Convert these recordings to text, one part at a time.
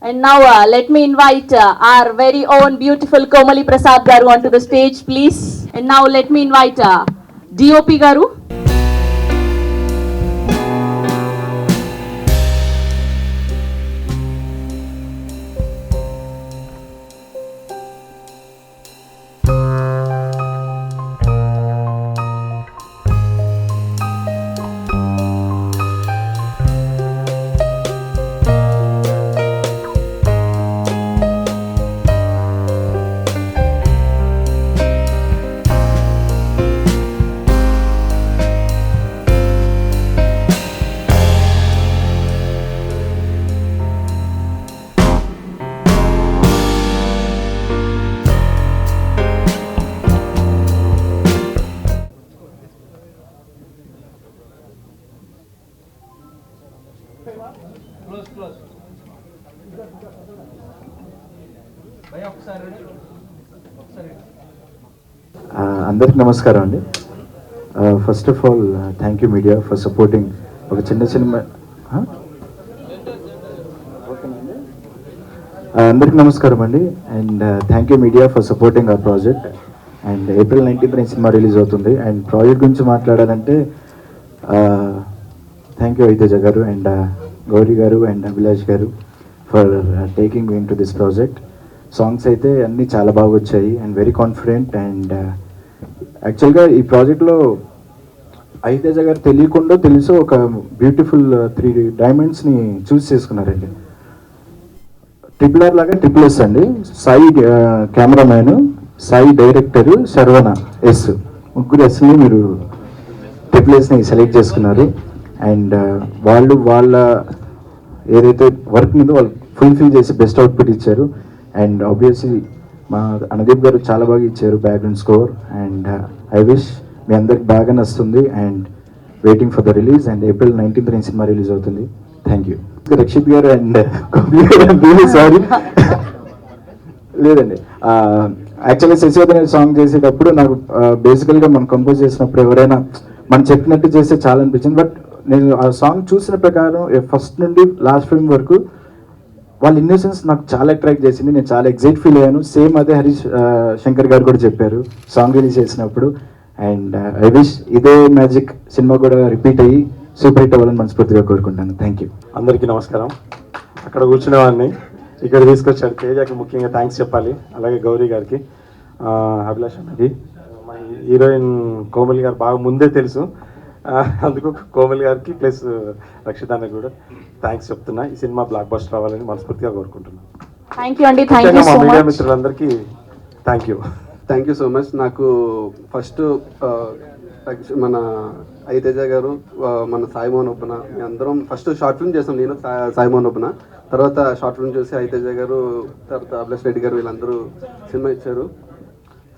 And now let me invite our very own beautiful Komali Prasad Garu onto the stage, please. And now let me invite DOP Garu. అందరికి నమస్కారం అండి. First of all thank you media for supporting ఒక చిన్న cinema. అందరికి నమస్కారం అండి. And thank you media for supporting our project. And April 19th సినిమా release అవుతుంది. అండ్ ప్రాజెక్ట్ గురించి మాట్లాడాలంటే థ్యాంక్ యూ ఐతేజ గారు అండ్ గౌరీ గారు అండ్ అభిలాష్ గారు for taking me in to this project. Songs అయితే అన్నీ చాలా బాగా వచ్చాయి అండ్ వెరీ కాన్ఫిడెంట్. అండ్ యాక్చువల్గా ఈ ప్రాజెక్ట్లో ఐతేజ గారు తెలియకుండా తెలుసు ఒక బ్యూటిఫుల్ 3 డైమండ్స్ని చూస్ చేసుకున్నారండి. RRR లాగా SSS అండి. Sai cameraman, Sai director, Sharvana S, ముగ్గురు ఎస్ని మీరు SSSని సెలెక్ట్ చేసుకున్నారు. అండ్ వాళ్ళు వాళ్ళ ఏదైతే వర్క్ మీద వాళ్ళు ఫుల్ఫిల్ చేసి బెస్ట్ అవుట్పుట్ ఇచ్చారు. అండ్ ఆబ్వియస్లీ మా అనుదీప్ గారు చాలా బాగా ఇచ్చారు background score. And I wish మీ అందరికి బాగా నచ్చుతుంది. And waiting for the release. And April 19th సినిమా రిలీజ్ అవుతుంది. Thank you. Rakshit garu and sorry లేదండి, యాక్చువల్గా శశివర్ధన్ సాంగ్ చేసేటప్పుడు నాకు బేసికల్గా మనం కంపోజ్ చేసినప్పుడు ఎవరైనా మనం చెప్పినట్టు చేస్తే చాలా అనిపించింది. బట్ నేను ఆ సాంగ్ చూసిన ప్రకారం ఫస్ట్ నుండి లాస్ట్ ఫిల్మ్ వరకు వాళ్ళ ఇన్నోసెన్స్ నాకు చాలా అట్రాక్ట్ చేసింది. నేను చాలా ఎగ్జైట్ ఫీల్ అయ్యాను. సేమ్ అదే హరీష్ శంకర్ గారు కూడా చెప్పారు సాంగ్ రిలీజ్ చేసినప్పుడు. అండ్ ఐ విష్ ఇదే మ్యాజిక్ సినిమా కూడా రిపీట్ అయ్యి సూపర్ హిట్ అవ్వాలని మనస్ఫూర్తిగా కోరుకుంటాను. Thank you. అందరికీ నమస్కారం. అక్కడ కూర్చునేవాడిని ఇక్కడ తీసుకొచ్చారు. తేజకి ముఖ్యంగా థ్యాంక్స్ చెప్పాలి, అలాగే గౌరీ గారికి, అభిలాష్ అన్నకి, మా హీరోయిన్ కోమలి గారు బాగా ముందే తెలుసు, అందుకు కోమలి గారికి ప్లస్ రక్షిత్ అన్నకి కూడా థ్యాంక్స్ చెప్తున్నా. ఈ సినిమా బ్లాక్ బస్టర్ అవ్వాలని మనస్ఫూర్తిగా కోరుకుంటున్నాను. మా మీడియా మిత్రులందరికీ థ్యాంక్ యూ సో మచ్. నాకు ఫస్ట్ మన ఐతేజ గారు, మన సాయి మోహన్ ఒప్పన, మీ అందరం ఫస్ట్ షార్ట్ ఫిల్మ్ చేసాం. నేను సాయి మోహన్ ఒప్పన, తర్వాత షార్ట్ ఫిల్మ్ చూసి ఐతేజ గారు, తర్వాత అభిలాష్ రెడ్డి గారు వీళ్ళందరూ సినిమా ఇచ్చారు.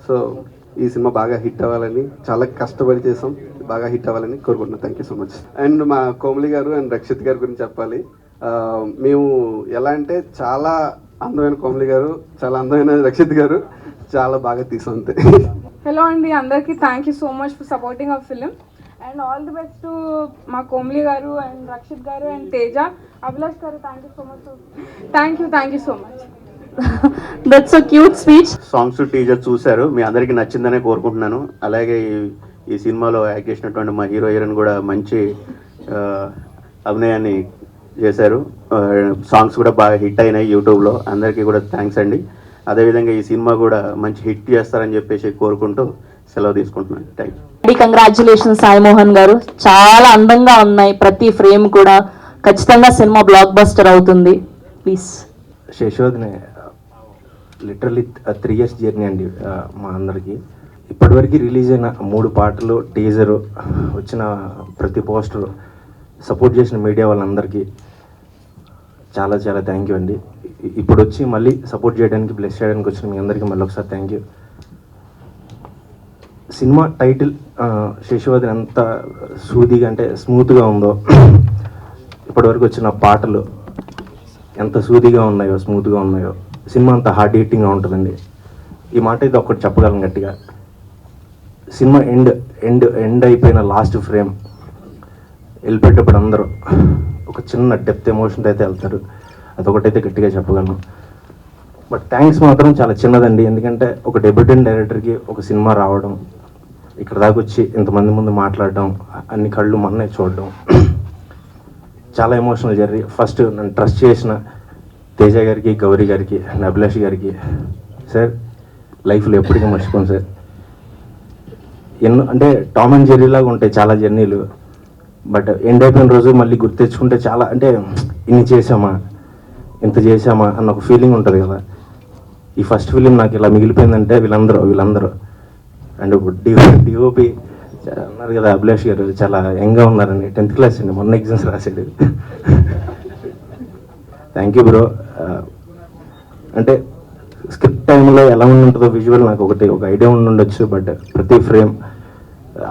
సో ఈ సినిమా బాగా హిట్ అవ్వాలని చాలా కష్టపడి చేసాం, బాగా హిట్ అవ్వాలని కోరుకుంటున్నాను. Thank you so much. And మా కోమలి గారు అండ్ రక్షిత్ గారి గురించి చెప్పాలి. మేము ఎలా అంటే చాలా అందమైన కోమలి గారు, చాలా అందమైన రక్షిత్ గారు, చాలా బాగా తీసాం అంతే. హలో అండి అందరికీ, thank you so much for supporting hour film. And all the best to మా కోమలి గారు అండ్ రక్షిత్ గారు అండ్ తేజ, అభిలాష్ గారు, thank you so much. Thank you so much. That's a cute speech. Songs teaser చూశారు, మీ అందరికీ నచ్చిందనే కోరుకుంటున్నాను. అలాగే ఈ సినిమాలో యాక్ట్ చేసినటువంటి మా హీరోయిన్ కూడా మంచి అభినయాన్ని చేశారు. సాంగ్స్ కూడా బాగా హిట్ అయినాయి యూట్యూబ్లో. అందరికీ కూడా థ్యాంక్స్ అండి. అదేవిధంగా ఈ సినిమా కూడా మంచి హిట్ చేస్తారని చెప్పేసి కోరుకుంటూ సెలవు తీసుకుంటున్నాను. Thank you. Congratulation Sai Mohan గారు, చాలా అందంగా ఉన్నాయి ప్రతి ఫ్రేమ్ కూడా. ఖచ్చితంగా సినిమా బ్లాక్ బస్టర్ అవుతుంది. ప్లీజ్. శశోధనే లిటరలీ 3 years జర్నీ అండి మా అందరికీ. ఇప్పటివరకు రిలీజ్ అయిన 3 పాటలు, టీజరు, వచ్చిన ప్రతి పోస్టరు, సపోర్ట్ చేసిన మీడియా వాళ్ళందరికీ చాలా చాలా థ్యాంక్ యూ అండి. ఇప్పుడు వచ్చి మళ్ళీ సపోర్ట్ చేయడానికి, బ్లెస్ చేయడానికి వచ్చిన మీ అందరికీ మళ్ళీ ఒకసారి thank you. Cinema title Shashivardhan ఎంత సూదిగా అంటే స్మూత్గా ఉందో, ఇప్పటివరకు వచ్చిన పాటలు ఎంత సూదిగా ఉన్నాయో, స్మూత్గా ఉన్నాయో, సినిమా అంత హార్డ్ హిట్టింగ్గా ఉంటుందండి. ఈ మాట ఇది ఒక్కటి చెప్పగలను గట్టిగా. సినిమా ఎండ్ అయిపోయిన లాస్ట్ ఫ్రేమ్ వెళ్ళిపెట్టేటప్పుడు అందరూ ఒక చిన్న డెప్త్ ఎమోషన్తో అయితే వెళ్తారు. అదొకటైతే గట్టిగా చెప్పగలను. బట్ థ్యాంక్స్ మాత్రం చాలా చిన్నదండి, ఎందుకంటే ఒక డెబ్యూటెంట్ డైరెక్టర్కి ఒక సినిమా రావడం, ఇక్కడ దాకా వచ్చి ఇంతమంది ముందు మాట్లాడడం, అన్ని కళ్ళు మొన్నే చూడడం చాలా ఎమోషనల్ జర్నీ. ఫస్ట్ నన్ను ట్రస్ట్ చేసిన తేజ గారికి, గౌరీ గారికి, అభిలాష్ గారికి, సార్ లైఫ్లో ఎప్పటికీ మర్చిపోను సార్. ఎన్నో అంటే టామ్ అండ్ జెర్రీ లాగా ఉంటాయి చాలా జర్నీలు, బట్ ఎండ్ అయిపోయిన రోజు మళ్ళీ గుర్తు తెచ్చుకుంటే చాలా అంటే ఇన్ని చేసామా, ఇంత చేసామా అన్న ఒక ఫీలింగ్ ఉంటుంది కదా. ఈ ఫస్ట్ ఫిలిం నాకు ఇలా మిగిలిపోయిందంటే వీళ్ళందరూ అండ్ డిఓపి అన్నారు కదా అభిలాష్ గారు, చాలా యంగ్గా ఉన్నారండి, 10th క్లాస్ అండి, మొన్న ఎగ్జామ్స్ రాసాడు. Thank you bro. అంటే స్క్రిప్ట్ టైంలో ఎలా ఉంటుందో విజువల్ నాకు ఒక ఐడియా ఉండొచ్చు, బట్ ప్రతి ఫ్రేమ్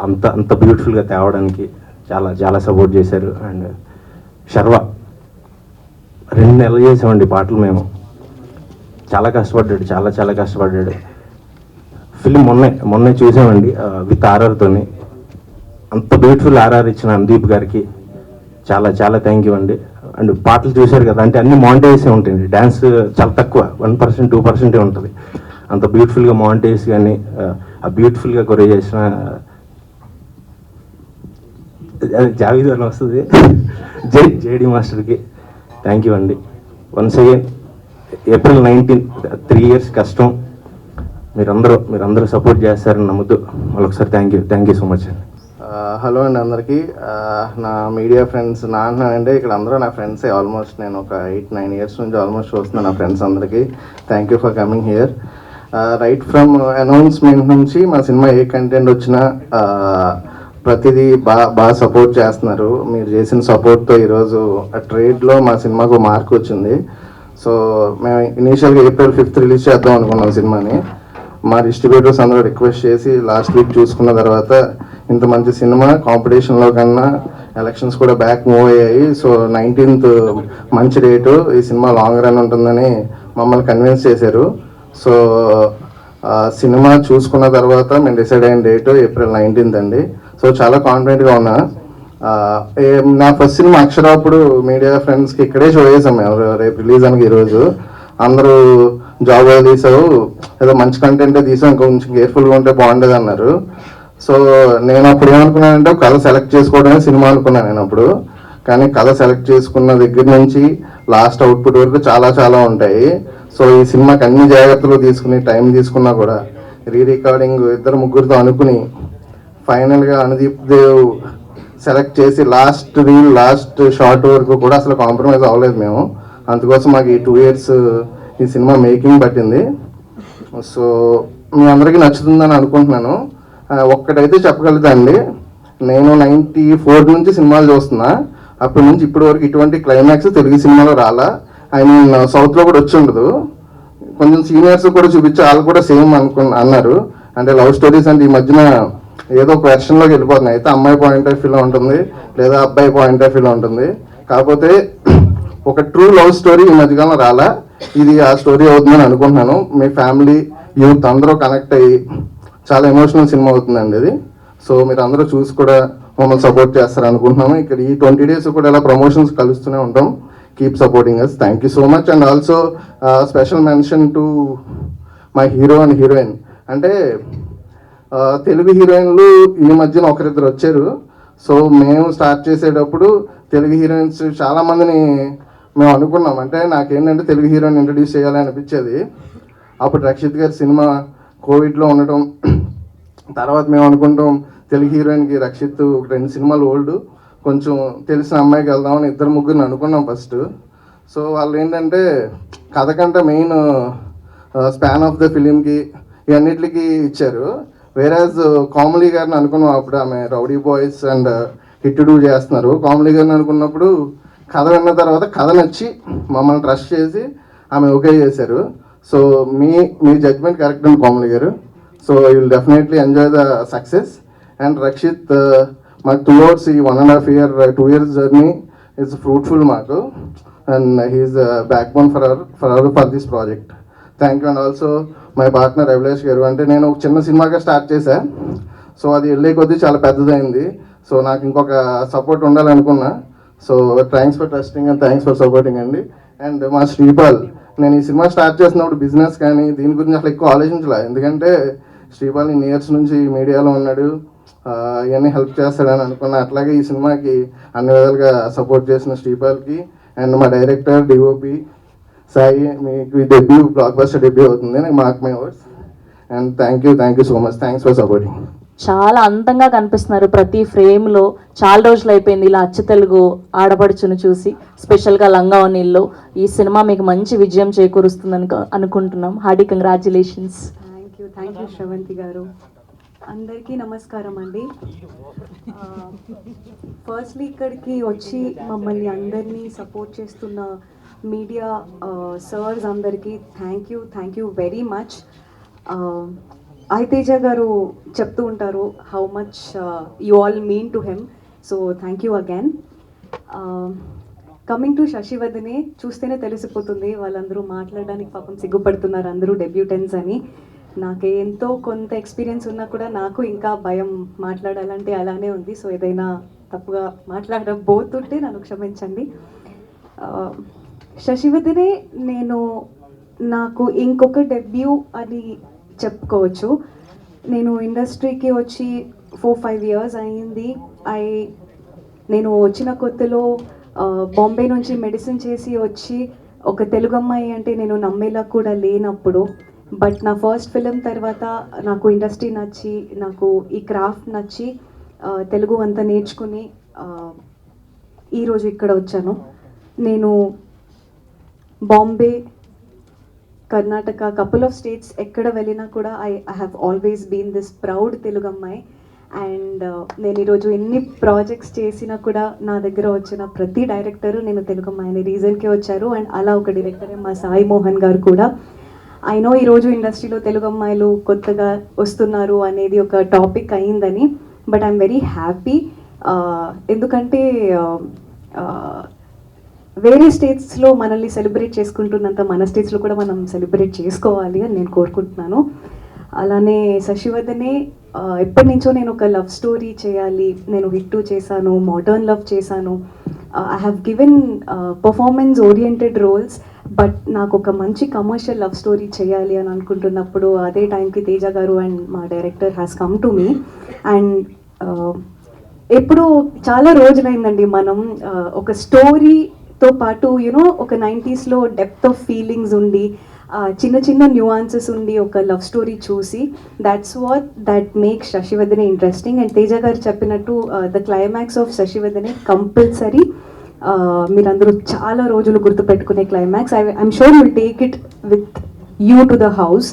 అంత బ్యూటిఫుల్గా తేవడానికి చాలా సపోర్ట్ చేశారు. అండ్ శర్వ 2 నెలలు చేసామండి పాటలు మేము, చాలా కష్టపడ్డాడు, చాలా కష్టపడ్డాడు. ఫిలిం మొన్నే చూసామండి విత్ ఆర్ఆర్తోని, అంత బ్యూటిఫుల్ ఆర్ఆర్ ఇచ్చిన అనుదీప్ గారికి చాలా థ్యాంక్ యూ అండి. అండ్ పాటలు చూశారు కదా, అంటే అన్ని మానిటైజే ఉంటుంది, డ్యాన్స్ చాలా తక్కువ, 1% 2% ఉంటుంది. అంత బ్యూటిఫుల్గా మానిటైజ్ కానీ ఆ బ్యూటిఫుల్గా కొరే చేసిన జావీద్ అని వస్తుంది జేడి మాస్టర్కి థ్యాంక్ యూ అండి. వన్స్ అగైన్ April 19, 3 years కష్టం, మీరందరూ సపోర్ట్ చేస్తారని నమ్ముతూ మరొకసారి థ్యాంక్ యూ సో మచ్ అండి. హలో అండి అందరికీ. నా మీడియా ఫ్రెండ్స్ నా అంటున్నానంటే ఇక్కడ అందరూ నా ఫ్రెండ్సే ఆల్మోస్ట్. నేను ఒక 8-9 years నుంచి ఆల్మోస్ట్ చూస్తున్నాను నా ఫ్రెండ్స్ అందరికీ. Thank you for coming here. Right from announcement నుంచి మా సినిమా ఏ కంటెంట్ వచ్చినా ప్రతిదీ బాగా సపోర్ట్ చేస్తున్నారు. మీరు చేసిన సపోర్ట్తో ఈరోజు ట్రేడ్లో మా సినిమాకు మార్క్ వచ్చింది. సో మేము ఇనీషియల్గా April 5th రిలీజ్ చేద్దాం అనుకున్నాం సినిమాని. మా డిస్ట్రిబ్యూటర్స్ అందరూ రిక్వెస్ట్ చేసి లాస్ట్ వీక్ చూసుకున్న తర్వాత ఇంత మంచి సినిమా కాంపిటీషన్లో కన్నా ఎలక్షన్స్ కూడా బ్యాక్ మూవ్ అయ్యాయి, సో 19th మంచి డేటు, ఈ సినిమా లాంగ్ రన్ ఉంటుందని మమ్మల్ని కన్విన్స్ చేశారు. సో సినిమా చూసుకున్న తర్వాత మేము డిసైడ్ అయిన డేటు April 19th అండి. సో చాలా కాన్ఫిడెంట్గా ఉన్నా. నా ఫస్ట్ సినిమా అక్షర అప్పుడు మీడియా ఫ్రెండ్స్కి ఇక్కడే షో చేసాం మేము, రేపు రిలీజ్ అని. ఈరోజు అందరూ జాబ్ తీసావు, ఏదో మంచి కంటెంటే తీసాం, కొంచెం కేర్ఫుల్గా ఉంటే బాగుండేది అన్నారు. సో నేను అప్పుడు ఏమనుకున్నానంటే కథ సెలెక్ట్ చేసుకోవడమే సినిమా అనుకున్నాను నేను అప్పుడు. కానీ కథ సెలెక్ట్ చేసుకున్న దగ్గర నుంచి లాస్ట్ అవుట్పుట్ వరకు చాలా ఉంటాయి. సో ఈ సినిమాకి అన్ని జాగ్రత్తలు తీసుకుని టైం తీసుకున్నా కూడా రికార్డింగ్ 2-3 అనుకుని ఫైనల్గా అనుదీప్ దేవ్ సెలెక్ట్ చేసి లాస్ట్ షార్ట్ వరకు కూడా అసలు కాంప్రమైజ్ అవ్వలేదు మేము. అందుకోసం మాకు ఈ 2 years ఈ సినిమా మేకింగ్ పట్టింది. సో మీ అందరికీ నచ్చుతుందని అనుకుంటున్నాను. ఒక్కటైతే చెప్పగలుగుతాండి, నేను 94 నుంచి సినిమాలు చూస్తున్నా, అప్పటి నుంచి ఇప్పటి వరకు ఇటువంటి క్లైమాక్స్ తెలుగు సినిమాలో రాలా. ఐ మీన్ సౌత్లో కూడా వచ్చి ఉండదు. కొంచెం సీనియర్స్ కూడా చూపించి వాళ్ళు కూడా సేమ్ అన్నారు. అంటే లవ్ స్టోరీస్ అంటే ఈ మధ్యన ఏదో ఒక వెర్షన్లోకి వెళ్ళిపోతున్నాయి. అయితే అమ్మాయి పాయింట్ ఆఫ్ వ్యూలో ఉంటుంది, లేదా అబ్బాయి పాయింట్ ఆఫ్ వ్యూలో ఉంటుంది. కాకపోతే ఒక ట్రూ లవ్ స్టోరీ ఈ మధ్యకాలంలో రాలా, ఇది ఆ స్టోరీ అవుతుందని అనుకుంటున్నాను. మీ ఫ్యామిలీ యూత్ అందరూ కనెక్ట్ అయ్యి చాలా ఎమోషనల్ సినిమా అవుతుందండి ఇది. సో మీరు అందరూ చూసి కూడా మమ్మల్ని సపోర్ట్ చేస్తారు అనుకుంటున్నాము. ఇక్కడ ఈ 20 days కూడా ఇలా ప్రమోషన్స్ కలుస్తూనే ఉంటాం. Keep supporting us. Thank you so much. And also special mention to my hero and heroine. అంటే తెలుగు హీరోయిన్లు ఈ మధ్యన ఒకరిద్దరు వచ్చారు. సో మేము స్టార్ట్ చేసేటప్పుడు తెలుగు హీరోయిన్స్ చాలామందిని మేము అనుకున్నాం. అంటే నాకేంటంటే తెలుగు హీరోయిన్ ఇంట్రడ్యూస్ చేయాలి అనిపించేది. అప్పుడు రక్షిత్ గారి సినిమా కోవిడ్లో ఉండటం, తర్వాత మేము అనుకుంటాం తెలుగు హీరోయిన్కి రక్షిత్ 2 సినిమాలు ఓల్డ్, కొంచెం తెలిసిన అమ్మాయికి వెళ్దామని 2-3 అనుకున్నాం ఫస్ట్. సో వాళ్ళు ఏంటంటే కథ కంటే మెయిన్ స్పాన్ ఆఫ్ ద ఫిలింకి ఇవన్నిటికి ఇచ్చారు. వేరాజ్ కామెడీ గారిని అనుకున్నాం అప్పుడు, ఆమె rowdy boys and hit do చేస్తున్నారు. కామెడీ గారిని అనుకున్నప్పుడు కథ విన్న తర్వాత కథ నచ్చి మమ్మల్ని ట్రస్ట్ చేసి ఆమె ఓకే చేశారు. సో మీ జడ్జ్మెంట్ కరెక్ట్ అండి comedy garu. So you will definitely enjoy the success. And Rakshit మాకు 2 years ఈ 1.5 year 2 years journey it's fruitful మాకు. And he's backbone for this project. Thank you. And also my partner Abhilash garu. అంటే నేను ఒక చిన్న సినిమాగా స్టార్ట్ చేశాను, సో అది వెళ్ళే కొద్దీ చాలా పెద్దదైంది. సో నాకు ఇంకొక సపోర్ట్ ఉండాలనుకున్నా. So thanks for trusting and thanks for supporting అండి. అండ్ మా శ్రీపాల్, నేను ఈ సినిమా స్టార్ట్ చేసినప్పుడు బిజినెస్ కానీ దీని గురించి అసలు ఎక్కువ ఆలోచించలే, ఎందుకంటే శ్రీపాల్ ఇన్ని ఇయర్స్ నుంచి మీడియాలో ఉన్నాడు, ఇవన్నీ హెల్ప్ చేస్తాడని అనుకున్నా. అట్లాగే ఈ సినిమాకి అన్ని విధాలుగా సపోర్ట్ చేసిన శ్రీపాల్కి అండ్ మా డైరెక్టర్ డిఓపి సాయి, మీకు డెబ్యూ బ్లాక్ బస్టర్ డెబ్యూ అవుతుంది, నాకు mark my words. And thank you so much, thanks for supporting. చాలా అందంగా కనిపిస్తున్నారు ప్రతి ఫ్రేమ్లో. చాలా రోజులు అయిపోయింది ఇలా అచ్చ తెలుగు ఆడపడుచును చూసి, స్పెషల్గా లంగావనీల్లో. ఈ సినిమా మీకు మంచి విజయం చేకూరుస్తుందని అనుకుంటున్నాం. Hearty congratulations. Thank you Sravanthi గారు. అందరికీ నమస్కారం అండి. ఫస్ట్లీ ఇక్కడికి వచ్చి మమ్మల్ని అందరినీ సపోర్ట్ చేస్తున్న మీడియా సర్స్ అందరికీ థ్యాంక్ యూ వెరీ మచ్. ఐతేజ గారు చెప్తూ ఉంటారు how much you all mean to him, so thank you again. Coming to Sasivadane, చూస్తేనే తెలిసిపోతుంది వాళ్ళందరూ మాట్లాడడానికి పాపం సిగ్గుపడుతున్నారు అందరూ డెబ్యూటెంట్స్ అని. నాకు ఎంతో కొంత ఎక్స్పీరియన్స్ ఉన్నా కూడా నాకు ఇంకా భయం, మాట్లాడాలంటే అలానే ఉంది. సో ఏదైనా తప్పుగా మాట్లాడబోతుంటే నన్ను క్షమించండి. శశివదనే నాకు ఇంకొక డెబ్యూ అని చెప్పుకోవచ్చు. నేను ఇండస్ట్రీకి వచ్చి 4-5 years అయింది. నేను వచ్చిన కొత్తలో బాంబే నుంచి మెడిసిన్ చేసి వచ్చి ఒక తెలుగు అమ్మాయి అంటే నేను నమ్మేలా కూడా లేనప్పుడు, బట్ నా ఫస్ట్ ఫిలిం తర్వాత నాకు ఇండస్ట్రీ నచ్చి, నాకు ఈ క్రాఫ్ట్ నచ్చి తెలుగు అంతా నేర్చుకుని ఈరోజు ఇక్కడ వచ్చాను. నేను Bombay, Karnataka, couple of states ఎక్కడ వెళ్ళినా కూడా I have always been this proud Telugu అమ్మాయి. అండ్ నేను ఈరోజు ఎన్ని ప్రాజెక్ట్స్ చేసినా కూడా నా దగ్గర వచ్చిన ప్రతి డైరెక్టరు నేను తెలుగు అమ్మాయిని రీజన్కే వచ్చారు. అండ్ అలా ఒక డైరెక్టరే మా సాయి మోహన్ గారు కూడా. ఐ నో ఈరోజు ఇండస్ట్రీలో తెలుగు అమ్మాయిలు కొత్తగా వస్తున్నారు అనేది ఒక టాపిక్ అయిందని, బట్ ఐఎమ్ వెరీ హ్యాపీ. ఎందుకంటే వేరే స్టేట్స్లో మనల్ని సెలబ్రేట్ చేసుకుంటున్నంత మన స్టేట్స్లో కూడా మనం సెలబ్రేట్ చేసుకోవాలి అని నేను కోరుకుంటున్నాను. అలానే శశివదనే ఎప్పటి నుంచో నేను ఒక లవ్ స్టోరీ చేయాలి, నేను హిట్ చేశాను, మోడర్న్ లవ్ చేశాను, I have given performance oriented roles, but నాకు ఒక మంచి కమర్షియల్ లవ్ స్టోరీ చేయాలి అని అనుకుంటున్నప్పుడు అదే టైంకి తేజ గారు అండ్ మా director has come to me. And ఎప్పుడు చాలా రోజులైందండి మనం ఒక స్టోరీతో పాటు యూనో ఒక 90sలో డెప్త్ ఆఫ్ ఫీలింగ్స్ ఉండి చిన్న చిన్న న్యూఆన్సెస్ ఉండి ఒక లవ్ స్టోరీ చూసి, that make Sasivadane interesting. And Teja garu చెప్పినట్టు the climax of Sasivadane compulsory మీరందరూ చాలా రోజులు గుర్తుపెట్టుకునే climax. I'm sure will take it with you to the house.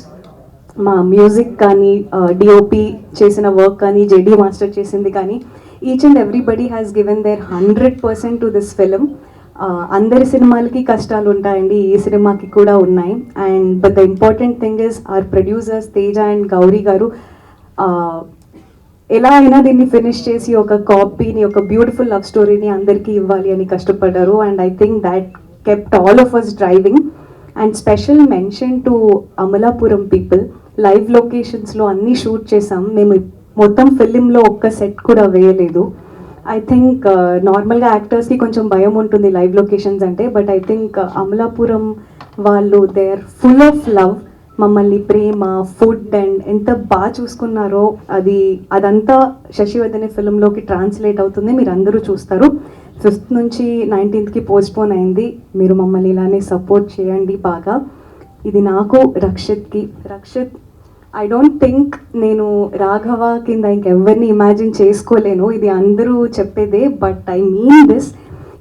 మా మ్యూజిక్ కానీ, డిఓపి చేసిన వర్క్ కానీ, జెడి మాస్టర్ చేసింది కానీ, each and everybody has given their 100% to this film. అందరి సినిమాలకి కష్టాలు ఉంటాయండి, ఈ సినిమాకి కూడా ఉన్నాయి. And but the important thing is our producers Teja and Gauri గారు ఎలా అయినా దీన్ని ఫినిష్ చేసి ఒక కాపీని, ఒక బ్యూటిఫుల్ లవ్ స్టోరీని అందరికీ ఇవ్వాలి అని కష్టపడ్డారు. And I think that kept all of us driving. And special mention to Amalapuram people. Live లొకేషన్స్లో అన్నీ షూట్ చేసాం మేము. మొత్తం ఫిలింలో ఒక్క సెట్ కూడా వేయలేదు. ఐ థింక్ నార్మల్గా యాక్టర్స్కి కొంచెం భయం ఉంటుంది లైవ్ లొకేషన్స్ అంటే, బట్ ఐ థింక్ అమలాపురం వాళ్ళు they are full of love. మమ్మల్ని ప్రేమ, ఫుడ్ అండ్ ఎంత బాగా చూసుకున్నారో అదంతా శశివదనే ఫిలింలోకి ట్రాన్స్లేట్ అవుతుంది, మీరు అందరూ చూస్తారు. 5th నుంచి 19th పోస్ట్పోన్ అయింది. మీరు మమ్మల్ని ఇలానే సపోర్ట్ చేయండి బాగా. ఇది నాకు, రక్షిత్కి. రక్షిత్, ఐ డోంట్ థింక్ నేను రాఘవ కింద ఇంకెవరిని ఇమాజిన్ చేసుకోలేను, ఇది అందరూ చెప్పేదే, బట్ ఐ మీన్ దిస్.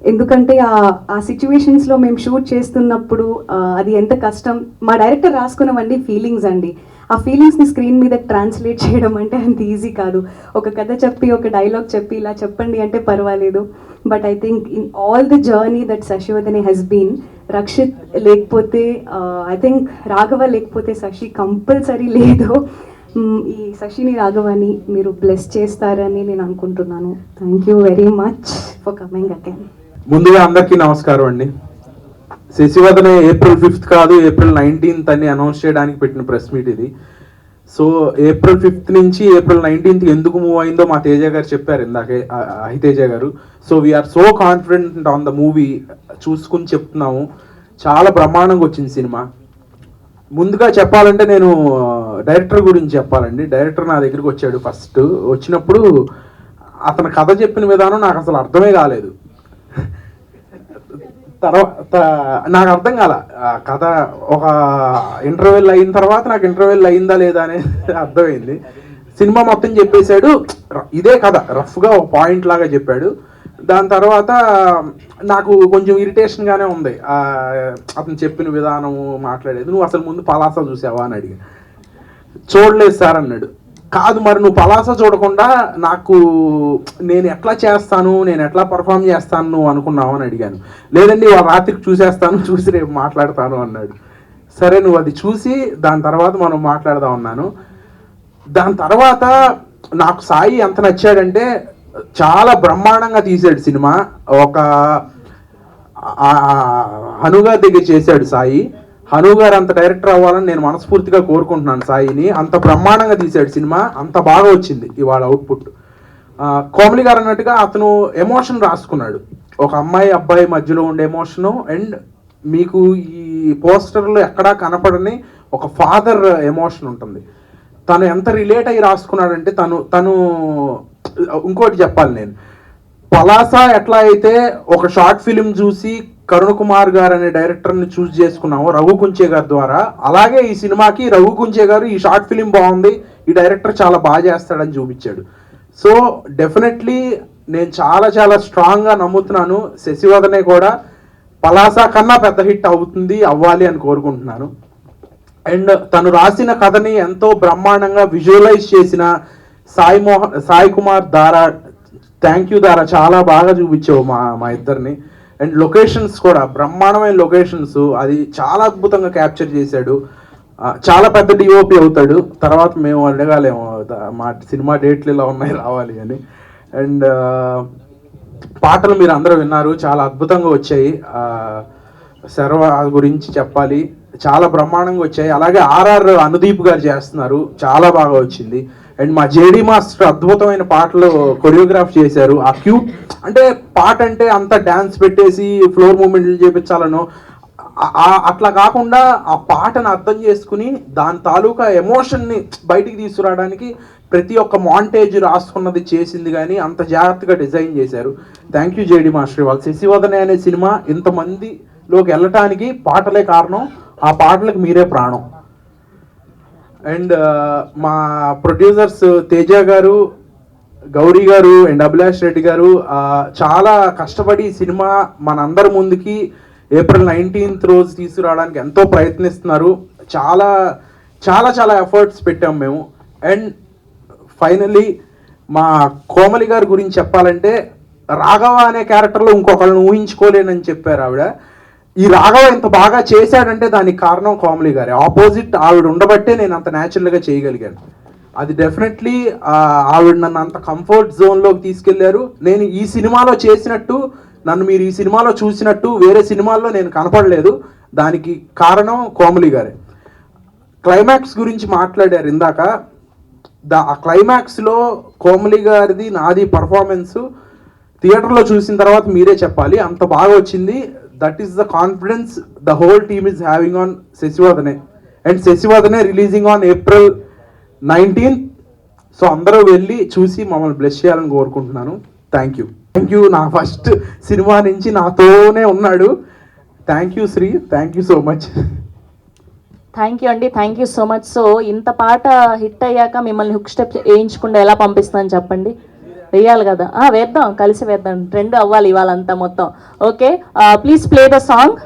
ఎందుకంటే ఆ సిచ్యువేషన్స్లో మేము షూట్ చేస్తున్నప్పుడు అది ఎంత కష్టం. మా డైరెక్టర్ రాసుకున్నవండి ఫీలింగ్స్ అండి, ఆ ఫీలింగ్స్ని స్క్రీన్ మీద ట్రాన్స్లేట్ చేయడం అంటే అంత ఈజీ కాదు. ఒక కథ చెప్పి, ఒక డైలాగ్ చెప్పి ఇలా చెప్పండి అంటే పర్వాలేదు, but I think in all the journey that Sasivadane has been, Rakshit లేకపోతే ఐ థింక్ రాఘవ లేకపోతే శశి కంపల్సరీ లేదు. ఈ శశిని, రాఘవని మీరు బ్లెస్ చేస్తారని నేను అనుకుంటున్నాను. Thank you very much for coming again. ముందుగా అందరికీ నమస్కారం అండి. శశివదనే April 5th కాదు, April 19th అని అనౌన్స్ చేయడానికి పెట్టిన ప్రెస్ మీట్ ఇది. సో April 5th నుంచి April 19th ఎందుకు మూవ్ అయిందో మా తేజ గారు చెప్పారు ఇందాకే, తేజ గారు. So we are so confident on the movie, చూసుకుని చెప్తున్నాము. చాలా బ్రహ్మాండంగా వచ్చింది సినిమా. ముందుగా చెప్పాలంటే నేను డైరెక్టర్ గురించి చెప్పాలండి. డైరెక్టర్ నా దగ్గరికి వచ్చాడు. ఫస్ట్ వచ్చినప్పుడు అతను కథ చెప్పిన విధానం నాకు అసలు అర్థమే కాలేదు. తర్వాత నాకు అర్థం కాల ఆ కథ. ఒక ఇంటర్వెల్ అయిన తర్వాత నాకు ఇంటర్వెల్ అయిందా లేదా అనేది అర్థమైంది. సినిమా మొత్తం చెప్పేశాడు. ఇదే కథ రఫ్గా ఒక పాయింట్ లాగా చెప్పాడు. దాని తర్వాత నాకు కొంచెం ఇరిటేషన్గానే ఉంది అతను చెప్పిన విధానము, మాట్లాడేది. నువ్వు అసలు ముందు పలాస చూసావా అని అడిగా. చూడలేదు సార్ అన్నాడు. కాదు మరి నువ్వు పలాస చూడకుండా నాకు నేను ఎట్లా చేస్తాను, నేను ఎట్లా పర్ఫామ్ చేస్తాను నువ్వు అనుకున్నావు అని అడిగాను. లేదండి వాళ్ళ రాత్రికి చూసేస్తాను, చూసి రేపు మాట్లాడతాను అన్నాడు. సరే నువ్వు అది చూసి దాని తర్వాత మనం మాట్లాడదాం అన్నాను. దాని తర్వాత నాకు సాయి ఎంత నచ్చాడంటే చాలా బ్రహ్మాండంగా తీసాడు సినిమా. ఒక హనుగా దగ్గర చేశాడు సాయి. హను గారు అంత డైరెక్టర్ అవ్వాలని నేను మనస్ఫూర్తిగా కోరుకుంటున్నాను సాయిని. అంత బ్రహ్మాండంగా తీశాడు సినిమా, అంత బాగా వచ్చింది ఇవాళ అవుట్పుట్. కోమలి గారు అన్నట్టుగా అతను ఎమోషన్ రాసుకున్నాడు. ఒక అమ్మాయి అబ్బాయి మధ్యలో ఉండే ఎమోషను, అండ్ మీకు ఈ పోస్టర్లో ఎక్కడా కనపడని ఒక ఫాదర్ ఎమోషన్ ఉంటుంది. తను ఎంత రిలేట్ అయ్యి రాసుకున్నాడంటే తను ఇంకోటి చెప్పాలి, నేను పలాస ఎట్లా అయితే ఒక షార్ట్ ఫిలిం చూసి కరుణ్ కుమార్ గారు అనే డైరెక్టర్ని చూస్ చేసుకున్నాము రఘు కుంచే గారి ద్వారా, అలాగే ఈ సినిమాకి రఘు కుంచే గారు ఈ షార్ట్ ఫిలిం బాగుంది, ఈ డైరెక్టర్ చాలా బాగా చేస్తాడని చూపించాడు. సో డెఫినెట్లీ నేను చాలా చాలా స్ట్రాంగ్గా నమ్ముతున్నాను శశివదనే కూడా పలాస కన్నా పెద్ద హిట్ అవ్వాలి అని కోరుకుంటున్నాను. అండ్ తను రాసిన కథని ఎంతో బ్రహ్మాండంగా విజువలైజ్ చేసిన సాయి కుమార్ దారా, థ్యాంక్ యూ దారా, చాలా బాగా చూపించావు మా ఇద్దరిని. అండ్ లొకేషన్స్ కూడా బ్రహ్మాండమైన లొకేషన్స్, అది చాలా అద్భుతంగా క్యాప్చర్ చేశాడు. చాలా పెద్ద డిఓపి అవుతాడు. తర్వాత మేము అడగాలేము మా సినిమా డేట్లు ఇలా ఉన్నాయి రావాలి అని. అండ్ పాటలు మీరు అందరూ విన్నారు, చాలా అద్భుతంగా వచ్చాయి. శర్వ గురించి చెప్పాలి, చాలా బ్రహ్మాండంగా వచ్చాయి. అలాగే ఆర్ఆర్ అనుదీప్ గారు చేస్తున్నారు, చాలా బాగా వచ్చింది. అండ్ మా జేడి మాస్టర్ అద్భుతమైన పాటలు కొరియోగ్రాఫ్ చేశారు. ఆ క్యూట్ అంటే పాట అంటే అంత డ్యాన్స్ పెట్టేసి ఫ్లోర్ మూమెంట్లు చేపించాలను అట్లా కాకుండా ఆ పాటను అర్థం చేసుకుని దాని తాలూకా ఎమోషన్ని బయటికి తీసుకురావడానికి ప్రతి ఒక్క మాంటేజ్ రాసుకున్నది చేసింది, కానీ అంత జాగ్రత్తగా డిజైన్ చేశారు. Thank you JD master. వాళ్ళు శశివదనే అనే సినిమా ఇంతమందిలోకి వెళ్ళటానికి పాటలే కారణం, ఆ పాటలకు మీరే ప్రాణం. అండ్ మా ప్రొడ్యూసర్స్ తేజ గారు, గౌరీ గారు అండ్ అభిలాష్ రెడ్డి గారు చాలా కష్టపడి సినిమా మనందరి ముందుకి April 19th రోజు తీసుకురావడానికి ఎంతో ప్రయత్నిస్తున్నారు. చాలా చాలా చాలా ఎఫర్ట్స్ పెట్టాం మేము. అండ్ ఫైనల్లీ మా కోమలి గారి గురించి చెప్పాలంటే రాఘవ అనే క్యారెక్టర్లో ఇంకొకళ్ళని ఊహించుకోలేనని చెప్పారు ఆవిడ. ఈ రాఘవ ఇంత బాగా చేశాడంటే దానికి కారణం కోమలి గారే. ఆపోజిట్ ఆవిడ ఉండబట్టే నేను అంత న్యాచురల్గా చేయగలిగాను. అది డెఫినెట్లీ ఆవిడ నన్ను అంత కంఫర్ట్ జోన్లోకి తీసుకెళ్లారు. నేను ఈ సినిమాలో చేసినట్టు, నన్ను మీరు ఈ సినిమాలో చూసినట్టు వేరే సినిమాల్లో నేను కనపడలేదు. దానికి కారణం కోమలి గారే. క్లైమాక్స్ గురించి మాట్లాడారు ఇందాక. ఆ క్లైమాక్స్లో కోమలి గారిది నాది పర్ఫార్మెన్స్ థియేటర్లో చూసిన తర్వాత మీరే చెప్పాలి, అంత బాగా వచ్చింది. That is the confidence the whole team is having on Sasivadane. And Sasivadane releasing on April 19th. So అందరూ వెళ్ళి చూసి మమ్మల్ని బ్లెస్ చేయాలని కోరుకుంటున్నాను. Thank you. నా ఫస్ట్ సినిమా నుంచి నాతోనే ఉన్నాడు. Thank you Sri, thank you so much. Thank you అండి, thank you so much. So ఇంత పాట హిట్ అయ్యాక మిమ్మల్ని హుక్ స్టెప్ వేయించకుండా ఎలా పంపిస్తాను చెప్పండి? వేయాలి కదా, వేద్దాం, కలిసి వేద్దాం, ట్రెండ్ అవ్వాలి ఇవాళంతా మొత్తం. Okay, please play the song.